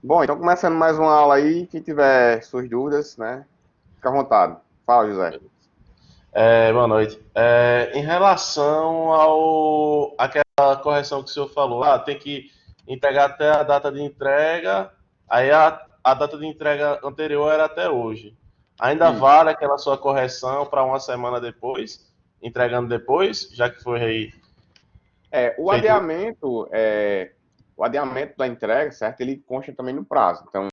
Bom, então começando mais uma aula aí, quem tiver suas dúvidas, né, fica à vontade. Fala, José. Boa noite. Em relação ao aquela correção que o senhor falou, tem que entregar até a data de entrega, aí a data de entrega anterior era até hoje. Ainda Isso. vale aquela sua correção para uma semana depois, entregando depois, já que foi aí É, o feito. adiamento, o adiamento da entrega, certo? Ele consta também no prazo. Então,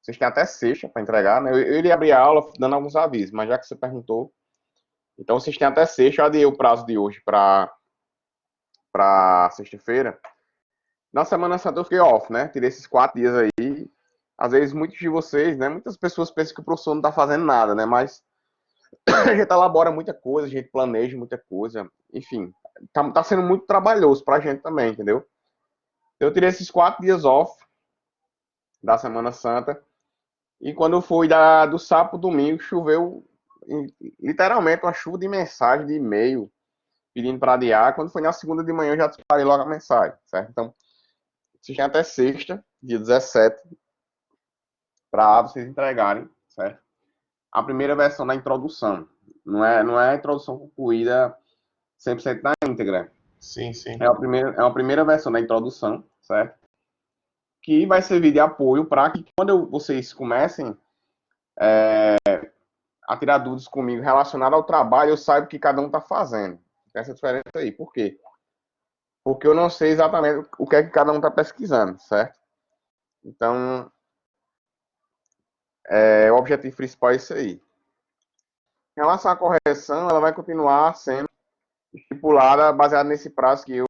vocês têm até sexta para entregar, né? Eu iria abrir a aula dando alguns avisos, mas já que você perguntou, então vocês têm até sexta. Eu adiei o prazo de hoje para sexta-feira. Na Semana Santa eu fiquei off, né? Tirei esses 4 dias aí. Às vezes muitos de vocês, né? Muitas pessoas pensam que o professor não está fazendo nada, né? Mas a gente elabora muita coisa, a gente planeja muita coisa, enfim, tá sendo muito trabalhoso pra gente também, entendeu? Eu tirei esses 4 dias off da Semana Santa, e quando eu fui do sábado pro domingo, choveu literalmente uma chuva de mensagem, de e-mail, pedindo para adiar. Quando foi na segunda de manhã, eu já disparei logo a mensagem, certo? Então, vocês têm até sexta, dia 17, para vocês entregarem, certo? A primeira versão da introdução. Não é a introdução concluída 100% na íntegra. Sim, sim. É uma primeira versão da introdução, certo? Que vai servir de apoio para que quando vocês comecem a tirar dúvidas comigo relacionadas ao trabalho, eu saiba o que cada um está fazendo. Tem essa diferença aí. Por quê? Porque eu não sei exatamente o que é que cada um está pesquisando, certo? Então, o objetivo principal é isso aí. Em relação à correção, ela vai continuar sendo estipulada baseada nesse prazo que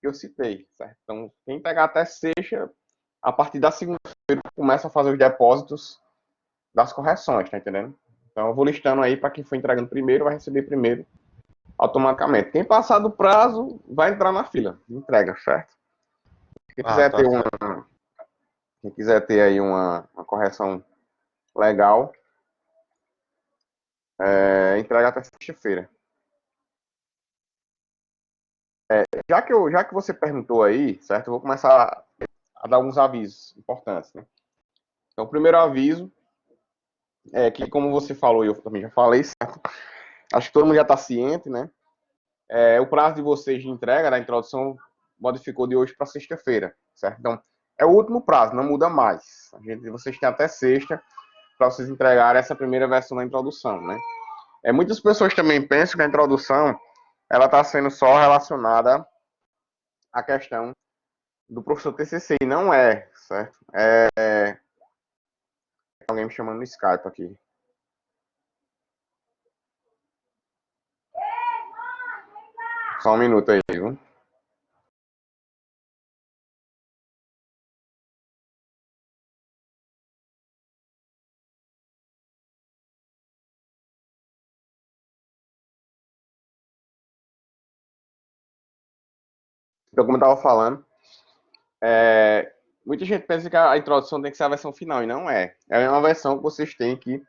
eu citei, certo? Então, quem pegar até sexta, a partir da segunda-feira, começa a fazer os depósitos das correções, tá entendendo? Então eu vou listando aí para quem for entregando primeiro, vai receber primeiro automaticamente. Quem passar do prazo vai entrar na fila de entrega, certo? Quem Ah, quiser tá ter uma, certo. quem quiser ter aí uma correção legal, entrega até sexta-feira. Já que você perguntou aí, certo? Eu vou começar a dar alguns avisos importantes, né? Então, o primeiro aviso é que, como você falou e eu também já falei, certo? Acho que todo mundo já está ciente, né? O prazo de vocês de entrega da introdução modificou de hoje para sexta-feira, certo? Então, é o último prazo, não muda mais. Vocês têm até sexta para vocês entregarem essa primeira versão da introdução, né? Muitas pessoas também pensam que a introdução ela está sendo só relacionada à questão do professor TCC, e não é, certo? Alguém me chamando no Skype aqui. Só um minuto aí, viu? Então, como eu estava falando, muita gente pensa que a introdução tem que ser a versão final, e não é. É uma versão que vocês têm que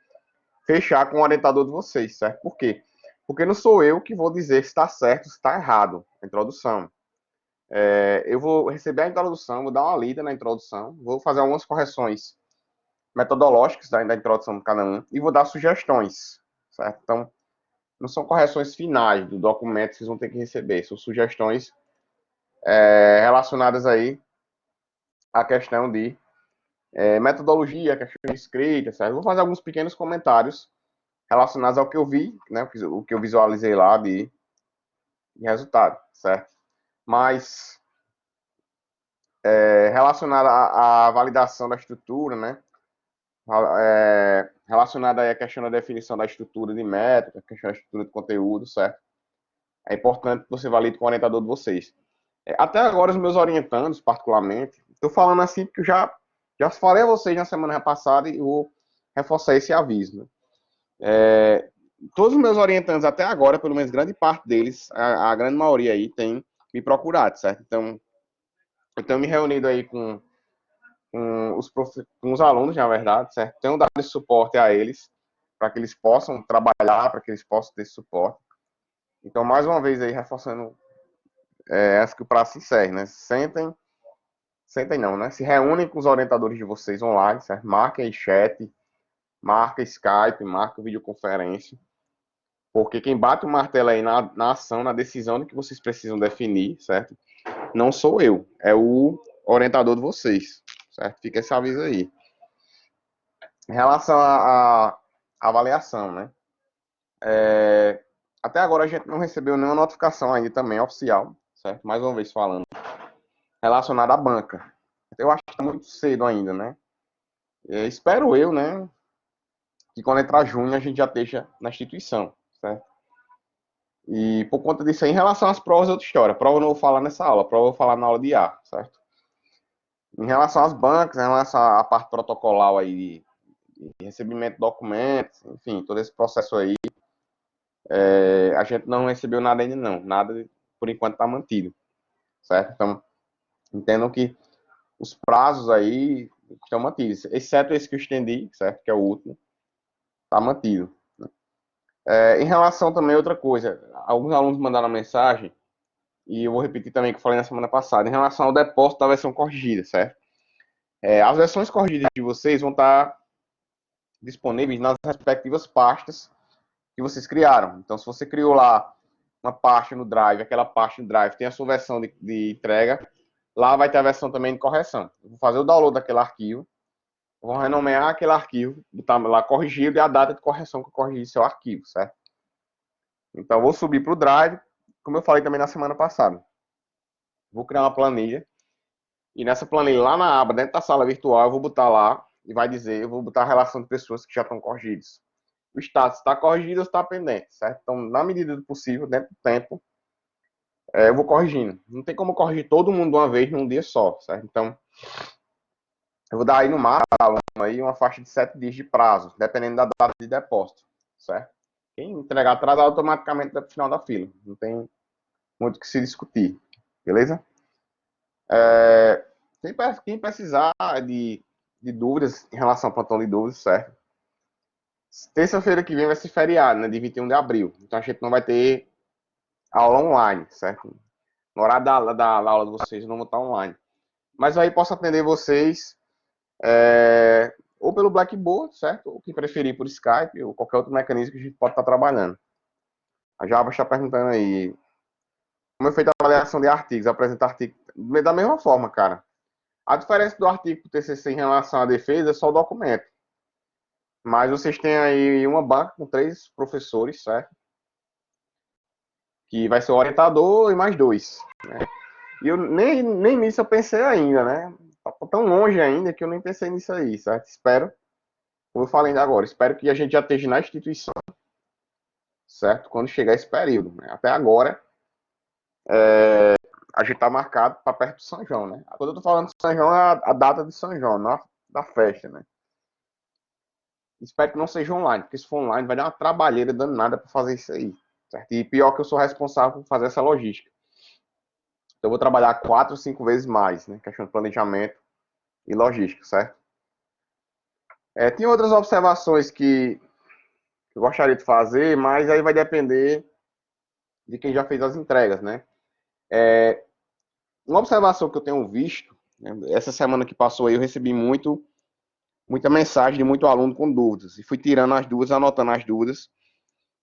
fechar com o orientador de vocês, certo? Por quê? Porque não sou eu que vou dizer se está certo, se está errado a introdução. Eu vou receber a introdução, vou dar uma lida na introdução, vou fazer algumas correções metodológicas da introdução de cada um e vou dar sugestões, certo? Então, não são correções finais do documento que vocês vão ter que receber, são sugestões relacionadas aí à questão de metodologia, questão de escrita, certo? Vou fazer alguns pequenos comentários relacionados ao que eu vi, né, o que eu visualizei lá de resultado, certo? Mas relacionado à validação da estrutura, né? Relacionado à questão da definição da estrutura de método, a questão da estrutura de conteúdo, certo? É importante que você valide com o orientador de vocês. Até agora, os meus orientandos, particularmente, estou falando assim porque eu já falei a vocês na semana passada e vou reforçar esse aviso, né? Todos os meus orientandos até agora, pelo menos grande parte deles, a grande maioria aí, tem me procurado, certo? Então, eu tenho me reunido aí com os alunos, na verdade, certo? Tenho dado esse suporte a eles, para que eles possam trabalhar, para que eles possam ter esse suporte. Então, mais uma vez aí, reforçando essa que o prazo se encerre, né? Sentem, sentem não, né? Se reúnem com os orientadores de vocês online, certo? Marquem aí chat, marca Skype, marca videoconferência. Porque quem bate o martelo aí na ação, na decisão de que vocês precisam definir, certo? Não sou eu, é o orientador de vocês, certo? Fica esse aviso aí. Em relação à avaliação, né? Até agora a gente não recebeu nenhuma notificação ainda também oficial, certo? Mais uma vez falando, relacionada à banca. Eu acho que está muito cedo ainda, né? Espero eu, né? Que quando entrar junho a gente já esteja na instituição, certo? E por conta disso aí, em relação às provas, é outra história. Prova eu não vou falar nessa aula, prova eu vou falar na aula de A, certo? Em relação às bancas, em relação à parte protocolar aí, de recebimento de documentos, enfim, todo esse processo aí, a gente não recebeu nada ainda não. Nada, por enquanto, está mantido, certo? Então, entendam que os prazos aí estão mantidos, exceto esse que eu estendi, certo? Que é o último, está mantido. Em relação também a outra coisa, alguns alunos mandaram mensagem, e eu vou repetir também o que eu falei na semana passada, em relação ao depósito da versão corrigida, certo? As versões corrigidas de vocês vão estar disponíveis nas respectivas pastas que vocês criaram. Então, se você criou lá uma pasta no Drive, aquela pasta no Drive tem a sua versão de entrega, lá vai ter a versão também de correção. Eu vou fazer o download daquele arquivo, vou renomear aquele arquivo, botar lá corrigido e a data de correção que eu corrigi seu arquivo, certo? Então, eu vou subir para o Drive, como eu falei também na semana passada. Vou criar uma planilha, e nessa planilha, lá na aba, dentro da sala virtual, eu vou botar lá, e vai dizer, eu vou botar a relação de pessoas que já estão corrigidas. O status está corrigido ou está pendente, certo? Então, na medida do possível, dentro do tempo, eu vou corrigindo. Não tem como corrigir todo mundo de uma vez num dia só, certo? Então, eu vou dar aí no máximo aí uma faixa de 7 dias de prazo, dependendo da data de depósito, certo? Quem entregar atrasado automaticamente vai para o final da fila. Não tem muito o que se discutir, beleza? Quem precisar de dúvidas em relação ao plantão de dúvidas, certo? Terça-feira que vem vai ser feriado, né? De 21 de abril. Então a gente não vai ter aula online, certo? No horário da aula de vocês eu não vou estar online. Mas aí posso atender vocês ou pelo Blackboard, certo? Ou quem preferir por Skype ou qualquer outro mecanismo que a gente pode estar trabalhando. A Java está perguntando aí como é feita a avaliação de artigos, apresentar artigo da mesma forma, cara. A diferença do artigo do TCC em relação à defesa é só o documento. Mas vocês têm aí uma banca com 3 professores, certo? Que vai ser o orientador e mais 2. Né? E eu nem nisso eu pensei ainda, né? Tá tão longe ainda que eu nem pensei nisso aí, certo? Espero, como eu falei ainda agora, espero que a gente já esteja na instituição, certo? Quando chegar esse período. Né? Até agora, a gente tá marcado para perto do São João, né? Quando eu tô falando de São João, é a data de São João, não da festa, né? Espero que não seja online, porque se for online vai dar uma trabalheira danada para fazer isso aí, certo? E pior que eu sou responsável por fazer essa logística. Então eu vou trabalhar 4 ou 5 vezes mais, né? Questão de planejamento e logística, certo? Tem outras observações que eu gostaria de fazer, mas aí vai depender de quem já fez as entregas, né? Uma observação que eu tenho visto, né, essa semana que passou aí, eu recebi muita mensagem de muito aluno com dúvidas, e fui tirando as dúvidas, anotando as dúvidas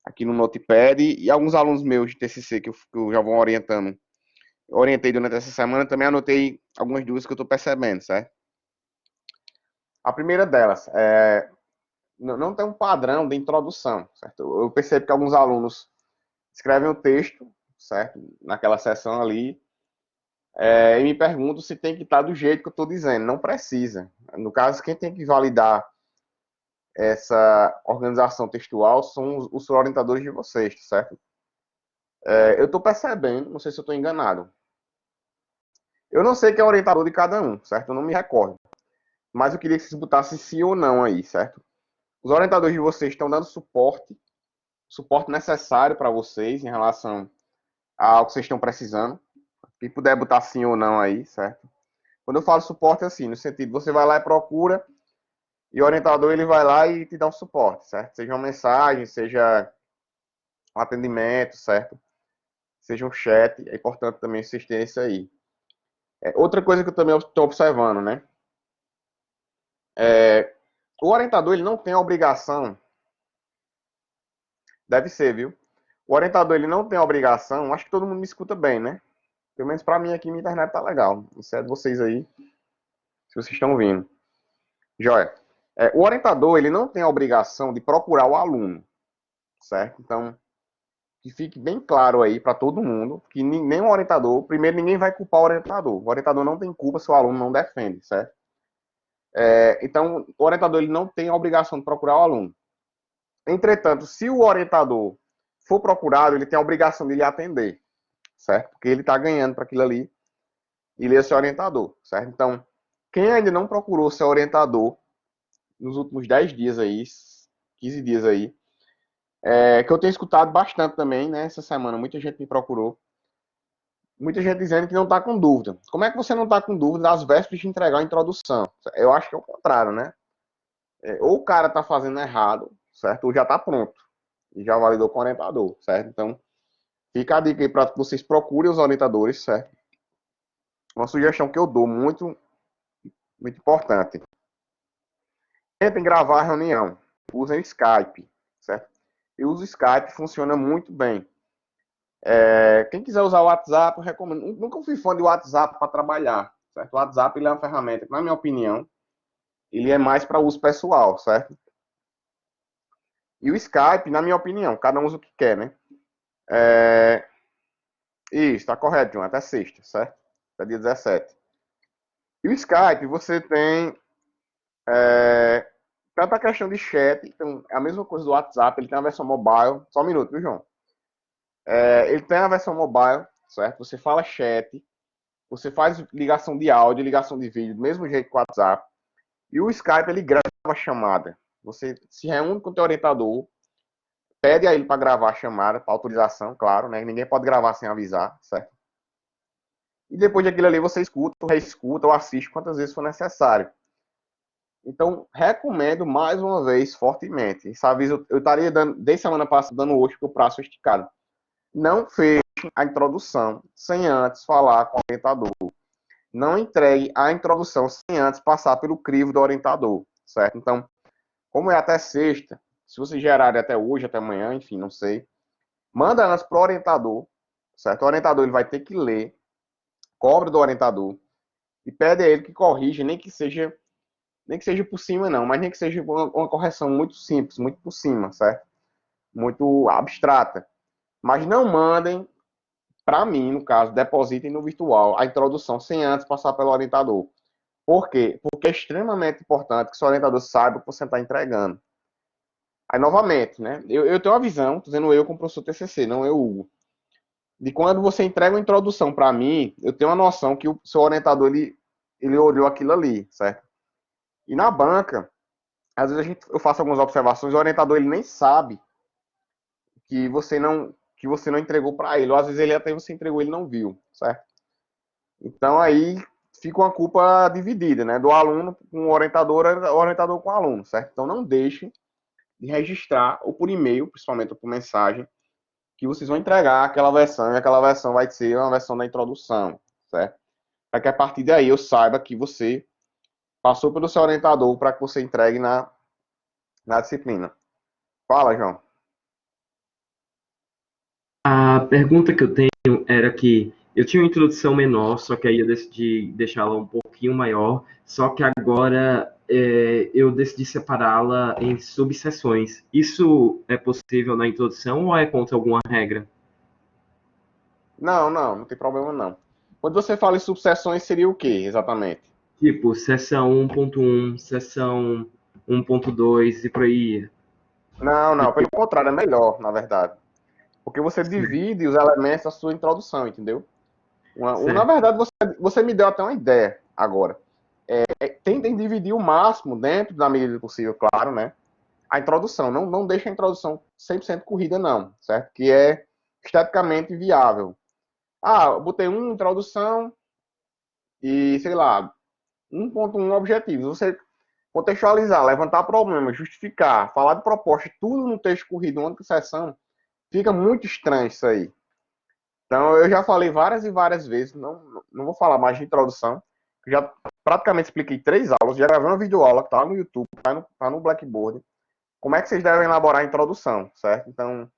aqui no Notepad, e alguns alunos meus de TCC que eu já vou orientando, orientei durante essa semana, também anotei algumas dúvidas que eu estou percebendo, certo? A primeira delas, não tem um padrão de introdução, certo? Eu percebo que alguns alunos escrevem o texto, certo? Naquela sessão ali, e me perguntam se tem que estar do jeito que eu estou dizendo. Não precisa. No caso, quem tem que validar essa organização textual são os orientadores de vocês, certo? Eu estou percebendo, não sei se eu estou enganado. Eu não sei quem é o orientador de cada um, certo? Eu não me recordo. Mas eu queria que vocês botassem sim ou não aí, certo? Os orientadores de vocês estão dando suporte necessário para vocês em relação ao que vocês estão precisando. Quem puder botar sim ou não aí, certo? Quando eu falo suporte, é assim, no sentido, você vai lá e procura, e o orientador ele vai lá e te dá um suporte, certo? Seja uma mensagem, seja um atendimento, certo? Seja um chat, é importante também vocês terem isso aí. Outra coisa que eu também estou observando, né? O orientador ele não tem a obrigação, deve ser, viu? O orientador ele não tem a obrigação, acho que todo mundo me escuta bem, né? Pelo menos para mim aqui minha internet tá legal. Isso é de vocês aí, se vocês estão ouvindo. Joia. O orientador ele não tem a obrigação de procurar o aluno, certo? Então, que fique bem claro aí para todo mundo que nem o orientador, primeiro ninguém vai culpar o orientador. O orientador não tem culpa se o aluno não defende, certo? Então, o orientador ele não tem a obrigação de procurar o aluno. Entretanto, se o orientador for procurado, ele tem a obrigação de lhe atender, certo? Porque ele está ganhando para aquilo ali e ele é seu orientador, certo? Então, quem ainda não procurou seu orientador nos últimos 10 dias aí, 15 dias aí, que eu tenho escutado bastante também, né? Essa semana muita gente me procurou, muita gente dizendo que não está com dúvida. Como é que você não está com dúvida às vésperas de entregar a introdução? Eu acho que é o contrário, né? Ou o cara está fazendo errado, certo? Ou já está pronto e já validou com o orientador, certo? Então, fica a dica aí para que vocês procurem os orientadores, certo? Uma sugestão que eu dou, muito, muito importante. Tentem gravar a reunião. Usem o Skype, certo? Eu uso o Skype, funciona muito bem. Quem quiser usar o WhatsApp, eu recomendo. Nunca fui fã de WhatsApp para trabalhar, certo? O WhatsApp ele é uma ferramenta que, na minha opinião, ele é mais para uso pessoal, certo? E o Skype, na minha opinião, cada um usa o que quer, né? Isso, tá correto, João, até sexta, certo? Até dia 17. E o Skype, você tem tanto a questão de chat, então é a mesma coisa do WhatsApp, ele tem a versão mobile. Só um minuto, viu, João? Ele tem a versão mobile, certo? Você fala chat, você faz ligação de áudio, ligação de vídeo, do mesmo jeito que o WhatsApp. E o Skype, ele grava a chamada. Você se reúne com o teu orientador, pede a ele para gravar a chamada, para autorização, claro, né? Ninguém pode gravar sem avisar, certo? E depois daquilo ali você escuta, reescuta ou assiste quantas vezes for necessário. Então, recomendo mais uma vez fortemente. Esse aviso eu estaria dando, desde semana passada, dando hoje, porque o prazo foi esticado. Não feche a introdução sem antes falar com o orientador. Não entregue a introdução sem antes passar pelo crivo do orientador, certo? Então, como é até sexta, se vocês gerarem até hoje, até amanhã, enfim, não sei, manda antes para o orientador, certo? O orientador ele vai ter que ler, cobra do orientador e pede a ele que corrija, nem que seja por cima não, mas nem que seja uma correção muito simples, muito por cima, certo? Muito abstrata. Mas não mandem, para mim, no caso, depositem no virtual a introdução sem antes passar pelo orientador. Por quê? Porque é extremamente importante que o seu orientador saiba o que você está entregando. Aí, novamente, né? Eu tenho uma visão, tô dizendo eu como professor TCC, não eu, Hugo, de quando você entrega uma introdução para mim, eu tenho uma noção que o seu orientador, ele olhou aquilo ali, certo? E na banca, às vezes eu faço algumas observações, o orientador ele nem sabe que você não entregou para ele, ou às vezes ele até você entregou e ele não viu, certo? Então aí fica uma culpa dividida, né? Do aluno com o orientador com o aluno, certo? Então não deixe de registrar, ou por e-mail, principalmente ou por mensagem, que vocês vão entregar aquela versão, e aquela versão vai ser uma versão da introdução, certo? Para que a partir daí eu saiba que você passou pelo seu orientador para que você entregue na disciplina. Fala, João. A pergunta que eu tenho era que eu tinha uma introdução menor, só que aí eu decidi deixá-la um pouquinho maior, só que agora eu decidi separá-la em subseções. Isso é possível na introdução ou é contra alguma regra? Não tem problema não. Quando você fala em subseções, seria o que exatamente? Tipo, seção 1.1, seção 1.2 e por aí. Não, pelo contrário, é melhor, na verdade. Porque você divide os elementos da sua introdução, entendeu? Na Certo. verdade, você me deu até uma ideia agora. Tentem dividir o máximo, dentro da medida do possível, claro, né? A introdução. Não deixe a introdução 100% corrida, não, certo? Que é esteticamente viável. Eu botei uma introdução e, sei lá, 1.1 objetivos. Você contextualizar, levantar problemas, justificar, falar de proposta, tudo no texto corrido, uma única sessão, fica muito estranho isso aí. Então, eu já falei várias e várias vezes, não vou falar mais de introdução, já praticamente expliquei 3 aulas, já gravei uma videoaula que tá no YouTube, tá no Blackboard, como é que vocês devem elaborar a introdução, certo? Então,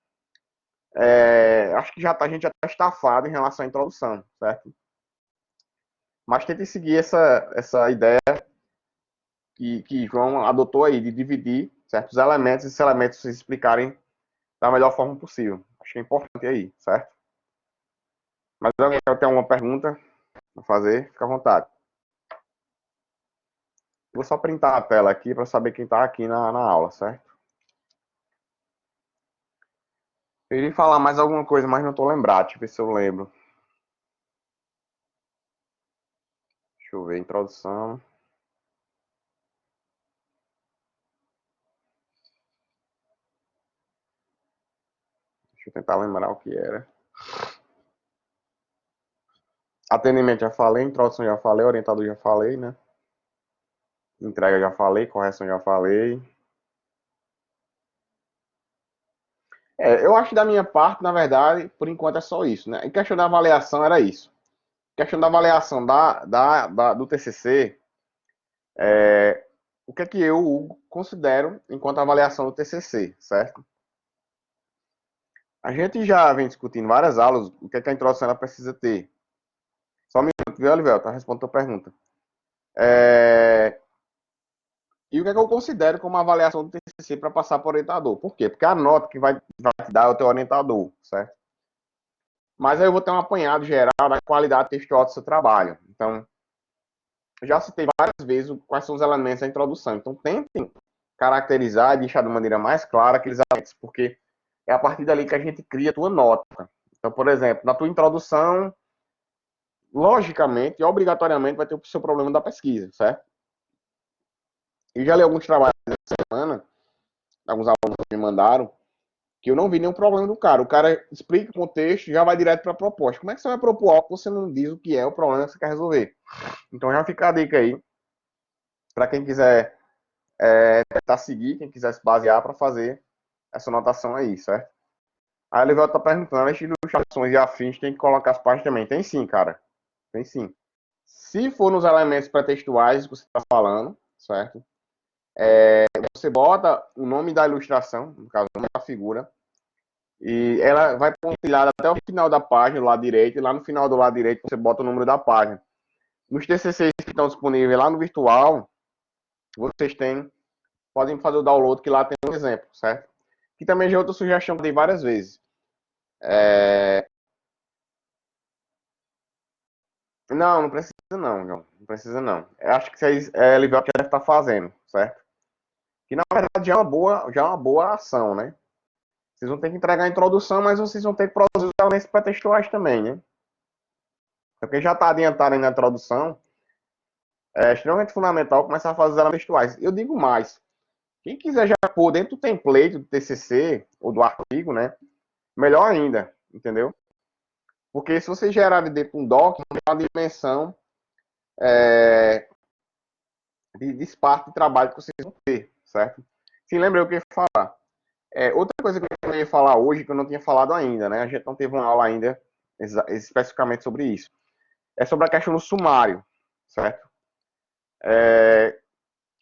acho que a gente já está estafado em relação à introdução, certo? Mas tente seguir essa ideia que João adotou aí, de dividir certos elementos, e esses elementos vocês explicarem da melhor forma possível. Acho que é importante aí, certo? Mas alguém quer ter alguma pergunta para fazer? Fica à vontade. Vou só printar a tela aqui para saber quem está aqui na aula, certo? Eu iria falar mais alguma coisa, mas não estou lembrado. Deixa eu ver se eu lembro. Deixa eu ver, introdução. Deixa eu tentar lembrar o que era. Atendimento já falei, introdução já falei, orientador já falei, né? Entrega já falei, correção já falei. Eu acho que da minha parte, na verdade, por enquanto é só isso, né? Em questão da avaliação, era isso. Em questão da avaliação do TCC, o que é que eu, Hugo, considero enquanto avaliação do TCC, certo? A gente já vem discutindo várias aulas o que é que a introdução ela precisa ter. Só um minuto, viu, Olivel? Tá respondendo a tua pergunta. E o que é que eu considero como avaliação do TCC para passar para o orientador? Por quê? Porque a nota que vai te dar é o teu orientador, certo? Mas aí eu vou ter um apanhado geral da qualidade textual do seu trabalho. Então, eu já citei várias vezes quais são os elementos da introdução. Então, tentem caracterizar e deixar de maneira mais clara aqueles elementos, porque é a partir dali que a gente cria a tua nota. Então, por exemplo, na tua introdução, logicamente e obrigatoriamente vai ter o seu problema da pesquisa, certo? E já li alguns trabalhos essa semana, alguns alunos me mandaram, que eu não vi nenhum problema do cara. O cara explica o contexto e já vai direto para a proposta. Como é que você vai propor algo que você não diz o que é o problema que você quer resolver? Então já fica a dica aí, para quem quiser tentar seguir, quem quiser se basear para fazer essa anotação aí, certo? Aí ele volta perguntando, as ilustrações e afins tem que colocar as páginas também. Tem sim, cara. Tem sim. Se for nos elementos pré-textuais que você está falando, certo? Você bota o nome da ilustração, no caso, o nome da figura, e ela vai pontilhada até o final da página, do lado direito, e lá no final do lado direito você bota o número da página. Nos TCCs que estão disponíveis lá no virtual, vocês podem fazer o download, que lá tem um exemplo, certo? Que também já é outra sugestão que eu dei várias vezes. Não precisa não, João. Não precisa não. Eu acho que vocês, Livel já deve estar fazendo, certo? Que na verdade já é uma boa ação, né? Vocês vão ter que entregar a introdução, mas vocês vão ter que produzir os elementos pré-textuais também, né? Porque já está adiantado aí na introdução, é extremamente fundamental começar a fazer os elementos textuais. Eu digo mais, quem quiser já pôr dentro do template do TCC ou do artigo, né? Melhor ainda, entendeu? Porque se você gerar dentro de um doc, é uma dimensão de espaço de trabalho que vocês vão ter, certo? Se lembra o que eu ia falar. Outra coisa que eu ia falar hoje, que eu não tinha falado ainda, né? A gente não teve uma aula ainda especificamente sobre isso. É sobre a questão do sumário, certo?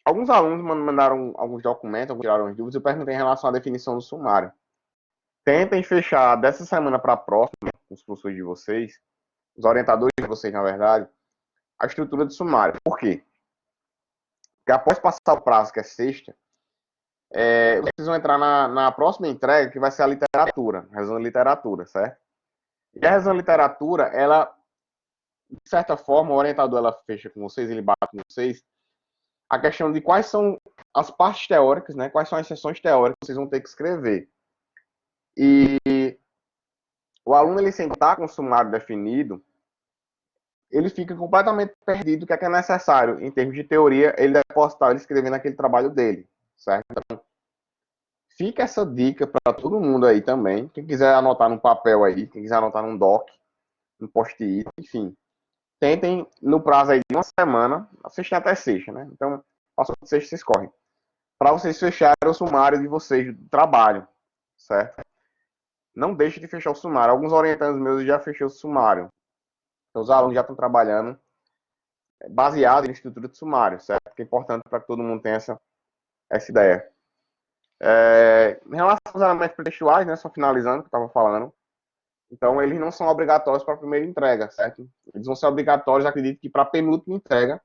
Alguns alunos mandaram alguns documentos, tiraram as dúvidas, eu perguntei em relação à definição do sumário. Tentem fechar dessa semana para a próxima, com os professores de vocês, os orientadores de vocês, na verdade, a estrutura do sumário. Por quê? Porque após passar o prazo, que é sexta, vocês vão entrar na próxima entrega, que vai ser a literatura, a revisão de literatura, certo? E a revisão de literatura, ela, de certa forma, o orientador ela fecha com vocês, ele bate com vocês, a questão de quais são as partes teóricas, né? Quais são as sessões teóricas que vocês vão ter que escrever. E o aluno, ele sem estar com o sumário definido, ele fica completamente perdido do que é necessário em termos de teoria, ele depositar, ele escrever naquele trabalho dele, certo? Então, fica essa dica para todo mundo aí também. Quem quiser anotar no papel aí, quem quiser anotar num doc, um post-it, enfim. Tentem, no prazo aí de uma semana, assistir até sexta, né? Então, passou de sexta, vocês correm. Para vocês fecharem o sumário de vocês do trabalho, certo? não deixe de fechar o sumário. Alguns orientandos meus já fechou o sumário. Então, os alunos já estão trabalhando baseado em estrutura de sumário, certo? Que é importante para que todo mundo tenha essa ideia. Em relação aos elementos pretextuais, né, só finalizando o que eu estava falando, então eles não são obrigatórios para a primeira entrega, certo? Eles vão ser obrigatórios, acredito que para a penúltima entrega,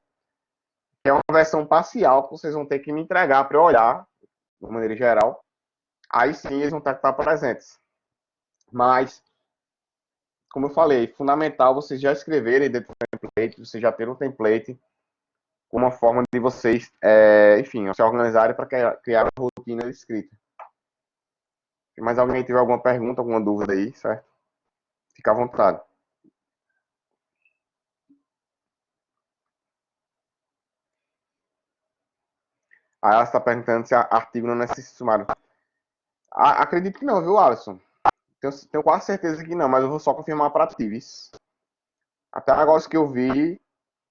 que é uma versão parcial que vocês vão ter que me entregar para eu olhar, de uma maneira geral. Aí sim eles vão ter que estar presentes. Mas, como eu falei, fundamental vocês já escreverem dentro do template, vocês já terem um template com uma forma de vocês, enfim, se organizarem para criar uma rotina de escrita. Se mais alguém tiver alguma pergunta, alguma dúvida aí, certo? Fica à vontade. Aí ela está perguntando se artigo não necessita sumário. Acredito que não, viu, Alisson? Tenho quase certeza que não, mas eu vou só confirmar para ti, viu? Até agora que eu vi,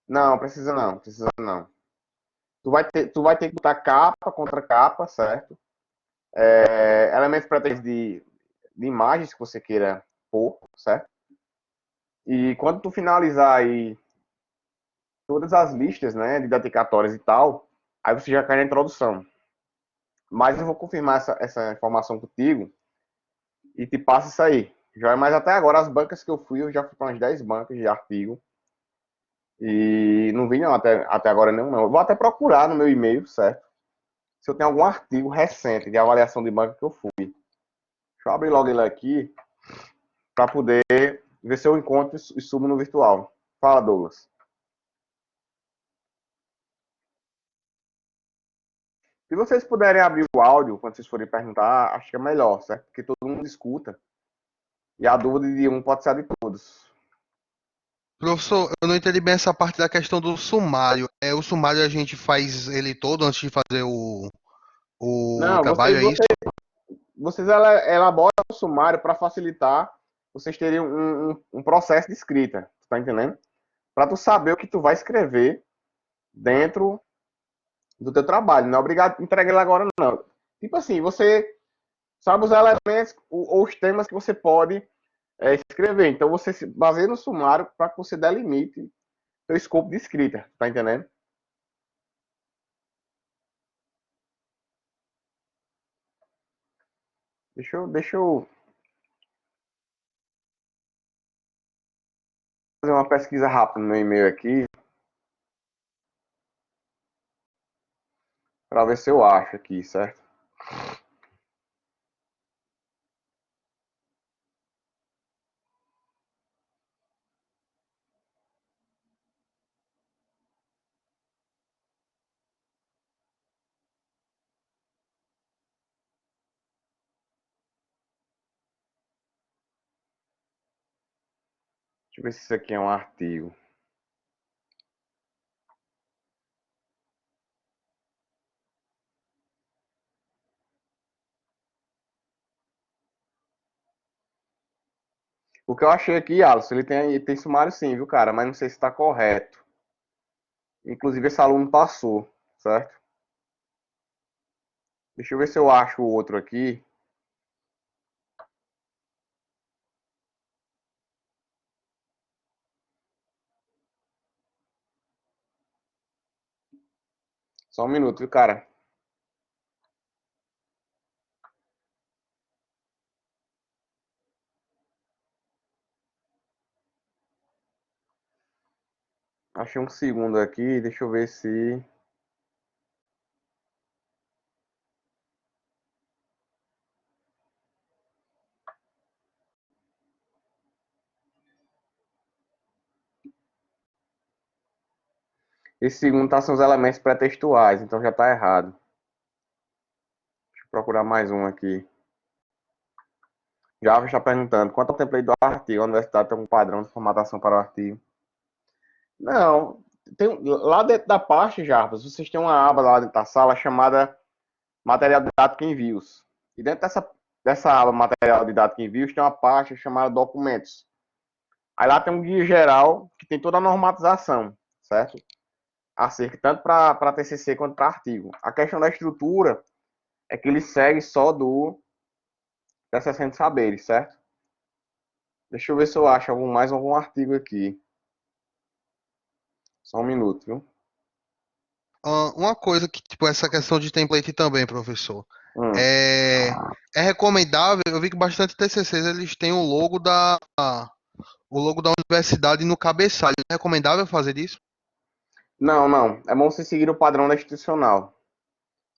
não, precisa não, precisa não. Tu vai ter que botar capa contra capa, certo? Elementos pretextos de imagens que você queira pôr, certo? E quando tu finalizar aí todas as listas, né, de dedicatórias e tal, aí você já cai na introdução. Mas eu vou confirmar essa informação contigo e te passo isso aí. Já, mas até agora, as bancas que eu fui, eu já fui para umas 10 bancas de artigo. E não vi não, até agora nenhum não. Eu vou até procurar no meu e-mail, certo? Se eu tenho algum artigo recente de avaliação de banca que eu fui. Deixa eu abrir logo ele aqui para poder ver se eu encontro e subo no virtual. Fala, Douglas. Se vocês puderem abrir o áudio quando vocês forem perguntar, acho que é melhor, certo? Porque todo mundo escuta. E a dúvida de um pode ser a de todos. Professor, eu não entendi bem essa parte da questão do sumário. O sumário a gente faz ele todo antes de fazer o Não, trabalho, é isso? vocês elaboram o sumário para facilitar vocês terem um processo de escrita, tá entendendo? Para tu saber o que tu vai escrever dentro do teu trabalho. Não é obrigado a entregar ele agora, não. Tipo assim, você sabe os elementos ou os temas que você pode escrever. Então você se baseia no sumário para que você delimite seu escopo de escrita, tá entendendo? Deixa eu fazer uma pesquisa rápida no meu e-mail aqui para ver se eu acho aqui, certo? Deixa eu ver se isso aqui é um artigo. O que eu achei aqui, Alisson, ele tem sumário sim, viu, cara? Mas não sei se está correto. Inclusive, esse aluno passou, certo? Deixa eu ver se eu acho o outro aqui. Só um minuto, viu, cara? Achei um segundo aqui, deixa eu ver se... Esse segundo tá são os elementos pré-textuais, então já tá errado. Deixa eu procurar mais um aqui. Já está perguntando, quanto ao template do artigo? A universidade tem um padrão de formatação para o artigo? Não, lá dentro da pasta, Jarbas, vocês têm uma aba lá dentro da sala chamada Material Didático em Envios. E dentro dessa aba Material Didático em Envios tem uma pasta chamada Documentos. Aí lá tem um guia geral que tem toda a normatização, certo? Acerca tanto para TCC quanto para artigo. A questão da estrutura é que ele segue só do T60 Saberes, certo? Deixa eu ver se eu acho mais algum artigo aqui. Só um minuto, viu? Uma coisa que, tipo, essa questão de template também, professor. Hum. É recomendável, eu vi que bastante TCCs eles têm o logo da universidade no cabeçalho. É recomendável fazer isso? Não, não. É bom você seguir o padrão da institucional.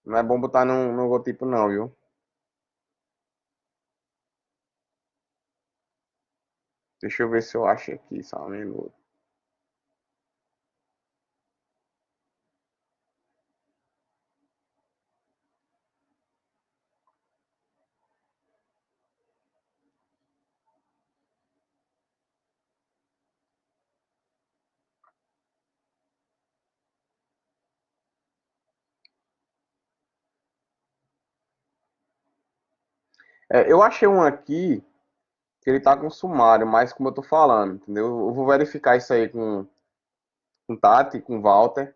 Não é bom botar no logotipo, não, viu? Deixa eu ver se eu acho aqui, só um minuto. Eu achei um aqui que ele tá com sumário, mas como eu tô falando, entendeu? Eu vou verificar isso aí com Tati, com Walter.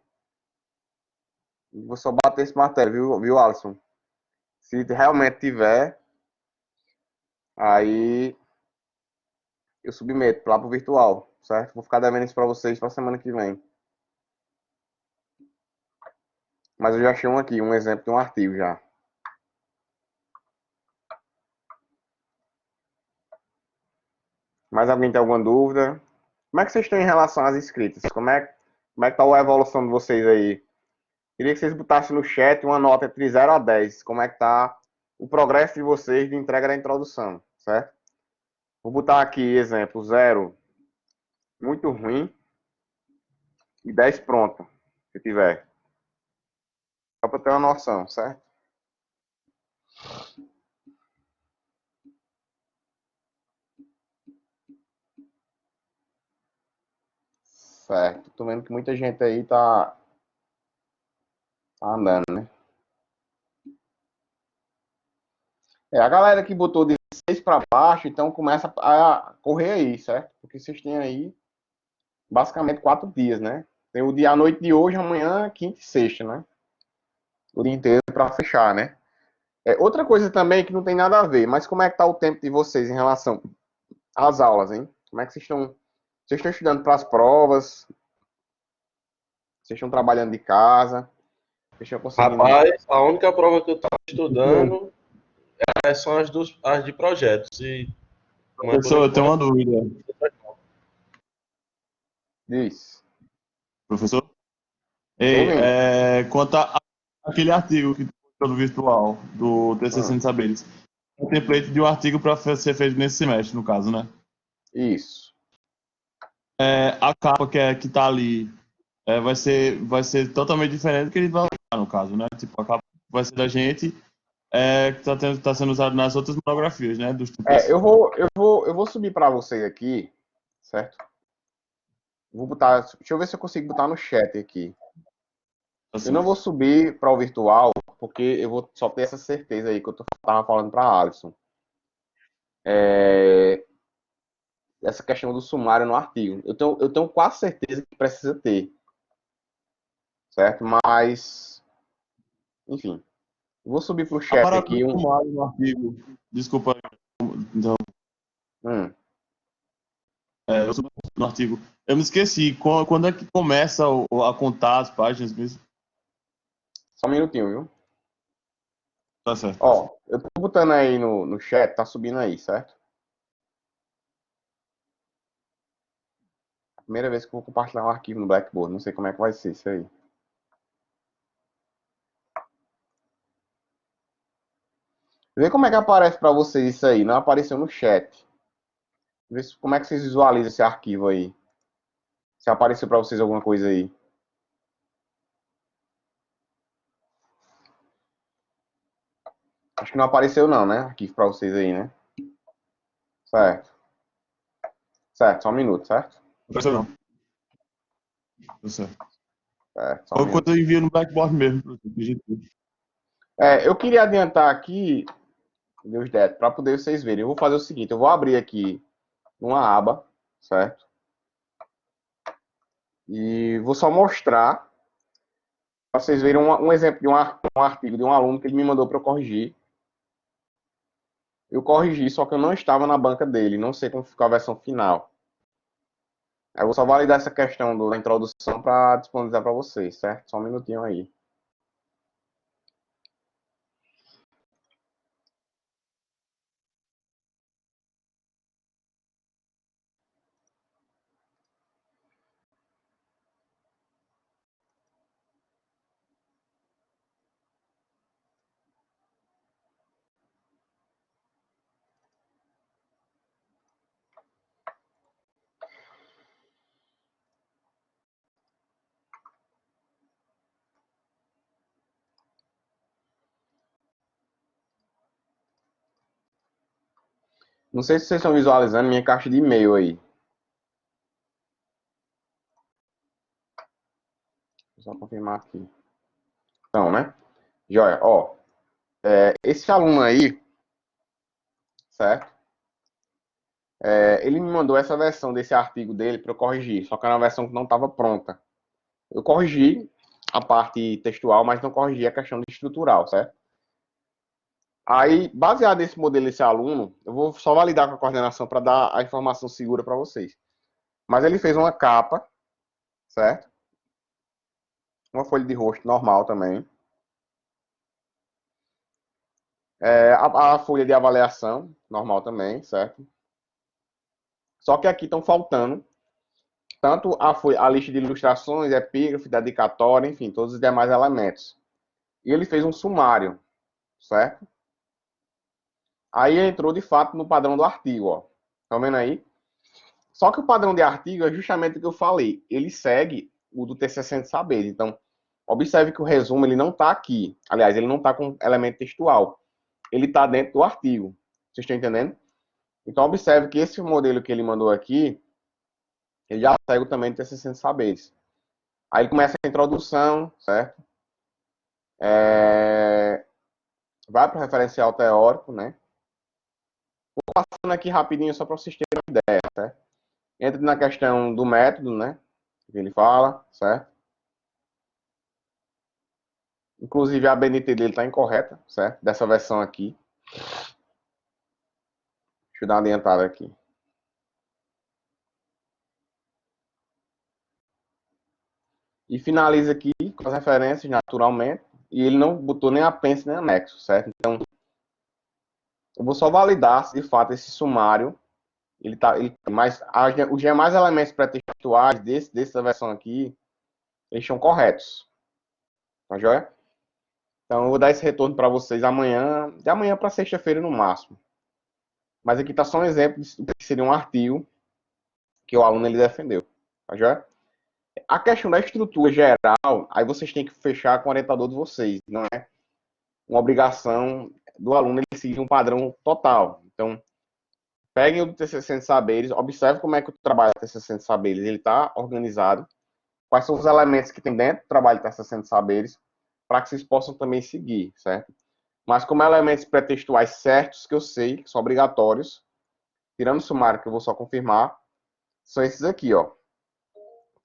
E vou só bater esse martelo, viu, Alisson? Se realmente tiver, aí eu submeto lá pro virtual, certo? Vou ficar devendo isso pra vocês pra semana que vem. Mas eu já achei um aqui, um exemplo de um artigo já. Mais alguém tem alguma dúvida? Como é que vocês estão em relação às escritas? Como é que tá a evolução de vocês aí? Queria que vocês botassem no chat uma nota entre 0 a 10. Como é que tá o progresso de vocês de entrega da introdução, certo? Vou botar aqui exemplo 0, muito ruim, e 10 pronto, se tiver. Só para ter uma noção, certo? Certo. Tô vendo que muita gente aí tá andando, né? A galera que botou de 6 para baixo, então começa a correr aí, certo? Porque vocês têm aí basicamente 4 dias, né? Tem o dia à noite de hoje, amanhã, quinta e sexta, né? O dia inteiro para fechar, né? Outra coisa também que não tem nada a ver, mas como é que tá o tempo de vocês em relação às aulas, hein? Como é que vocês estão? Vocês estão estudando para as provas? Vocês estão trabalhando de casa? Vocês estão conseguindo? Rapaz, a única prova que eu estou estudando são as de projetos. Mas por Professor, eu tenho enquanto, uma dúvida. Diz. Professor? Tô Ei, ouvindo. quanto àquele artigo que postou no virtual do TCC Hum, de Saberes, é um template de um artigo para ser feito nesse semestre, no caso, né? isso. A capa que tá ali vai ser totalmente diferente do que ele vai usar, no caso, né? Tipo, a capa vai ser da gente, que tá sendo usado nas outras monografias, né? Dos templates. Eu vou subir para vocês aqui, certo? Vou botar, deixa eu ver se eu consigo botar no chat aqui. Eu Assim. não vou subir para o virtual, porque eu vou só ter essa certeza aí que eu tava falando para Alisson. Essa questão do sumário no artigo. Eu tenho quase certeza que precisa ter, certo? Mas, enfim, vou subir para o A chat parada do aqui sumário no artigo, desculpa, então, hum, eu subi no artigo. Eu me esqueci, quando é que começa a contar as páginas mesmo? só um minutinho, viu? Tá certo. Ó, eu tô botando aí no chat, tá subindo aí, certo? Primeira vez que eu vou compartilhar um arquivo no Blackboard, não sei como é que vai ser isso aí. Vê como é que aparece para vocês isso aí, não apareceu no chat. Vê como é que vocês visualizam esse arquivo aí. Se apareceu para vocês alguma coisa aí. Acho que não apareceu não, né? Arquivo para vocês aí, né? Certo. Certo, só um minuto, certo? Não apareceu não. Tá certo. Certo, só um Ou minuto. quando eu envio no Blackboard mesmo, professor, digito. Eu queria adiantar aqui, Deus der, para poder vocês verem. Eu vou fazer o seguinte, eu vou abrir aqui uma aba, certo? E vou só mostrar para vocês verem um exemplo de um artigo de um aluno que ele me mandou para eu corrigir. Eu corrigi, só que eu não estava na banca dele, não sei como ficou a versão final. Eu vou só validar essa questão da introdução para disponibilizar para vocês, certo? Só um minutinho aí. Não sei se vocês estão visualizando minha caixa de e-mail aí. Vou só confirmar aqui. Então, né? Joia, ó. Esse aluno aí, certo? Ele me mandou essa versão desse artigo dele para eu corrigir, só que era uma versão que não estava pronta. Eu corrigi a parte textual, mas não corrigi a questão estrutural, certo? Aí, baseado nesse modelo desse aluno, eu vou só validar com a coordenação para dar a informação segura para vocês. Mas ele fez uma capa, certo? Uma folha de rosto normal também. A folha de avaliação, normal também, certo? Só que aqui estão faltando tanto a lista de ilustrações, epígrafe, dedicatória, enfim, todos os demais elementos. E ele fez um sumário, certo? Aí entrou de fato no padrão do artigo, ó. Tá vendo aí? Só que o padrão de artigo é justamente o que eu falei. Ele segue o do TCC de saber. Então, observe que o resumo ele não está aqui. Aliás, ele não está com elemento textual. Ele está dentro do artigo. Vocês estão entendendo? Então, observe que esse modelo que ele mandou aqui, ele já segue também do TCC de saberes. Aí ele começa a introdução, certo? Vai para o referencial teórico, né? Vou passando aqui rapidinho só para vocês terem uma ideia, certo? Entra na questão do método, né? Que ele fala, certo? Inclusive a BNT dele está incorreta, certo? Dessa versão aqui. Deixa eu dar uma adiantada aqui. E finaliza aqui com as referências, naturalmente. E ele não botou nem apêndice nem anexo, certo? Então, eu vou só validar se de fato esse sumário mas os demais elementos pré-textuais dessa versão aqui, eles estão corretos. Tá joia? Então eu vou dar esse retorno para vocês amanhã, de amanhã para sexta-feira no máximo. Mas aqui está só um exemplo do que seria um artigo que o aluno ele defendeu. Tá joia? A questão da estrutura geral, aí vocês têm que fechar com o orientador de vocês. Não é uma obrigação do aluno ele seguir um padrão total. Então, peguem o do TCC de Saberes, observe como é que o trabalho do TCC de Saberes ele está organizado, quais são os elementos que tem dentro do trabalho do TCC de Saberes, para que vocês possam também seguir, certo? Mas como elementos pré-textuais certos, que eu sei, que são obrigatórios, tirando o sumário, que eu vou só confirmar, são esses aqui, ó.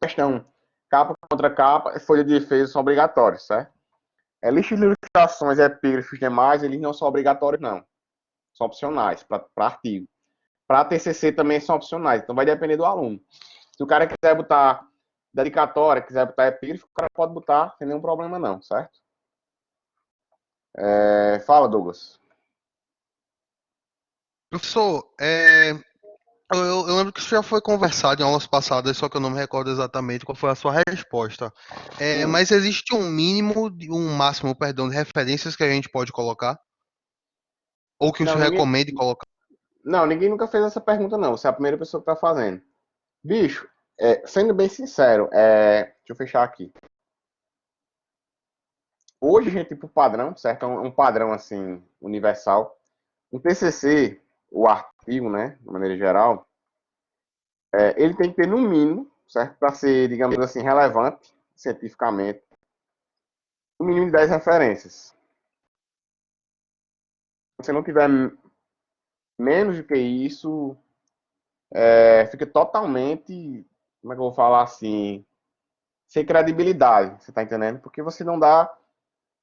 Questão capa contra capa, folha de defesa são obrigatórios, certo? Lista de ilustrações, epígrafes e demais, eles não são obrigatórios, não. São opcionais para artigo. Para TCC também são opcionais, então vai depender do aluno. Se o cara quiser botar dedicatória, quiser botar epígrafe, o cara pode botar sem nenhum problema não, certo? Fala, Douglas. Professor, eu lembro que isso já foi conversado em aulas passadas, só que eu não me recordo exatamente qual foi a sua resposta. Mas existe um mínimo, um máximo, perdão, de referências que a gente pode colocar? Ou que o Não, senhor recomende colocar? não, ninguém nunca fez essa pergunta, não. Você é a primeira pessoa que está fazendo. Bicho, sendo bem sincero, deixa eu fechar aqui. Hoje, gente, por padrão, certo? É um padrão, assim, universal. O TCC, o artigo, né, de maneira geral, ele tem que ter, no mínimo, certo? Para ser, digamos assim, relevante cientificamente, no mínimo de 10 referências. Se você não tiver menos do que isso, fica totalmente, como é que eu vou falar assim, sem credibilidade, você tá entendendo? Porque você não dá,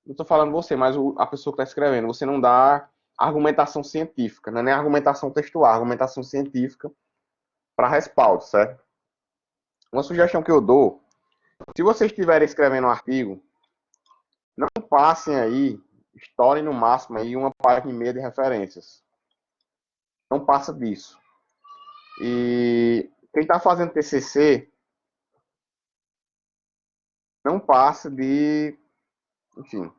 não tô falando você, mas a pessoa que tá escrevendo, você não dá argumentação científica, não é nem argumentação textual, argumentação científica para respaldo, certo? Uma sugestão que eu dou, se vocês estiverem escrevendo um artigo, não passem aí, estourem no máximo aí 1,5 página de referências. Não passa disso. E quem está fazendo TCC, não passa de, enfim,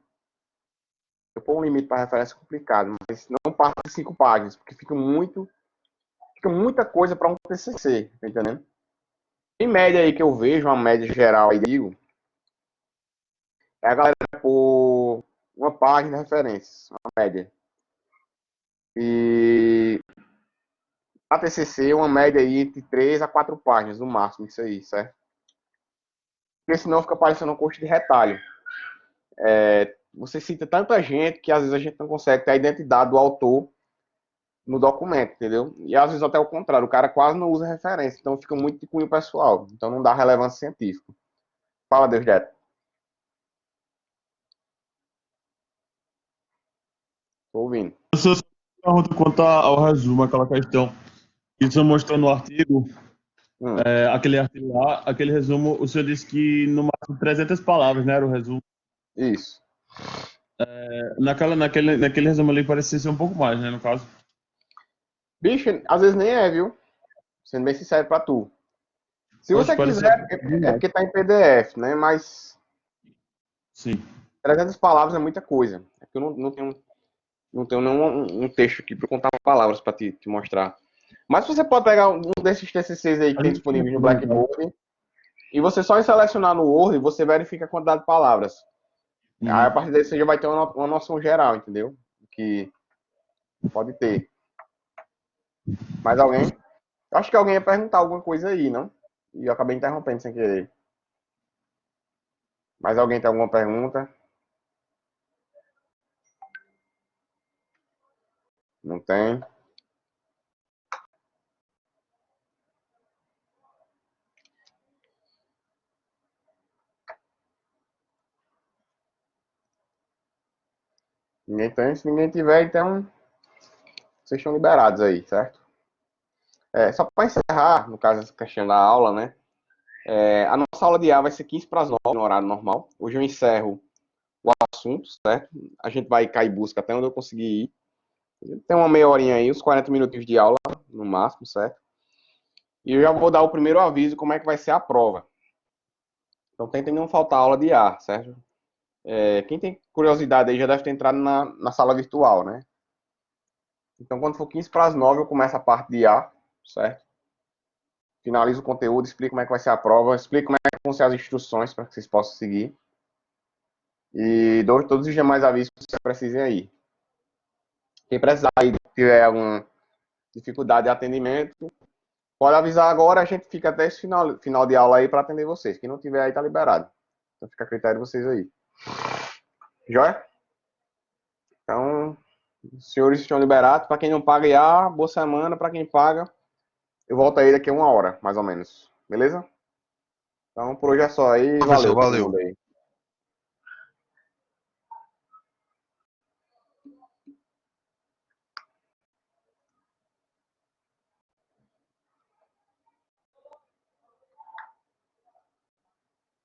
eu pôr um limite para referência complicado, mas não passa de 5 páginas, porque fica muita coisa para um TCC, tá entendendo? Em média aí que eu vejo, uma média geral aí, digo, é a galera por 1 página de referências, uma média. E a TCC, uma média aí entre 3 a 4 páginas, no máximo, isso aí, certo? Porque senão fica parecendo um curso de retalho. Você cita tanta gente que às vezes a gente não consegue ter a identidade do autor no documento, entendeu? E às vezes até o contrário, o cara quase não usa referência, então fica muito de cunho pessoal, então não dá relevância científica. Fala, Deus Neto. Tô ouvindo. Eu só pergunto quanto ao resumo, aquela questão que o senhor mostrou no artigo, aquele artigo lá, aquele resumo, o senhor disse que no máximo 300 palavras, né, era o resumo. Isso. Naquele resumo ali parecia ser um pouco mais, né, no caso. Bicho, às vezes nem é, viu? Sendo bem sincero pra tu. Se Pode você parecer quiser, é demais. porque tá em PDF, né? Mas Sim. 300 palavras é muita coisa. É que eu não tenho nenhum texto aqui para contar palavras para te mostrar. Mas você pode pegar um desses TCCs aí que tem disponíveis no Blackboard e você só em selecionar no Word, você verifica a quantidade de palavras. Aí a partir daí você já vai ter uma noção geral, entendeu? Que pode ter. Mais alguém? Acho que alguém ia perguntar alguma coisa aí, não? E eu acabei interrompendo sem querer. Mais alguém tem alguma pergunta? Não tem? Ninguém tem? Se ninguém tiver, então vocês estão liberados aí, certo? Só para encerrar, no caso, essa questão da aula, né? A nossa aula de A vai ser 15 para as 9 no horário normal. Hoje eu encerro o assunto, certo? A gente vai cair em busca até onde eu conseguir ir. Tem uma meia horinha aí, uns 40 minutos de aula, no máximo, certo? E eu já vou dar o primeiro aviso como é que vai ser a prova. Então tentem não faltar aula de A, certo? Quem tem curiosidade aí já deve ter entrado na sala virtual, né? Então quando for 15 para as 9 eu começo a parte de A, certo? Finalizo o conteúdo, explico como é que vai ser a prova, explico como é que vão ser as instruções para que vocês possam seguir. E dou todos os demais avisos que vocês precisem aí. Quem precisar aí, tiver alguma dificuldade de atendimento, pode avisar agora, a gente fica até esse final de aula aí para atender vocês. Quem não tiver aí, tá liberado. Então fica a critério de vocês aí. Joia? Então, os senhores estão liberados. Para quem não paga IA, boa semana. Para quem paga, eu volto aí daqui a 1 hora, mais ou menos. Beleza? Então, por hoje é só aí. Professor, Valeu todo valeu. mundo aí.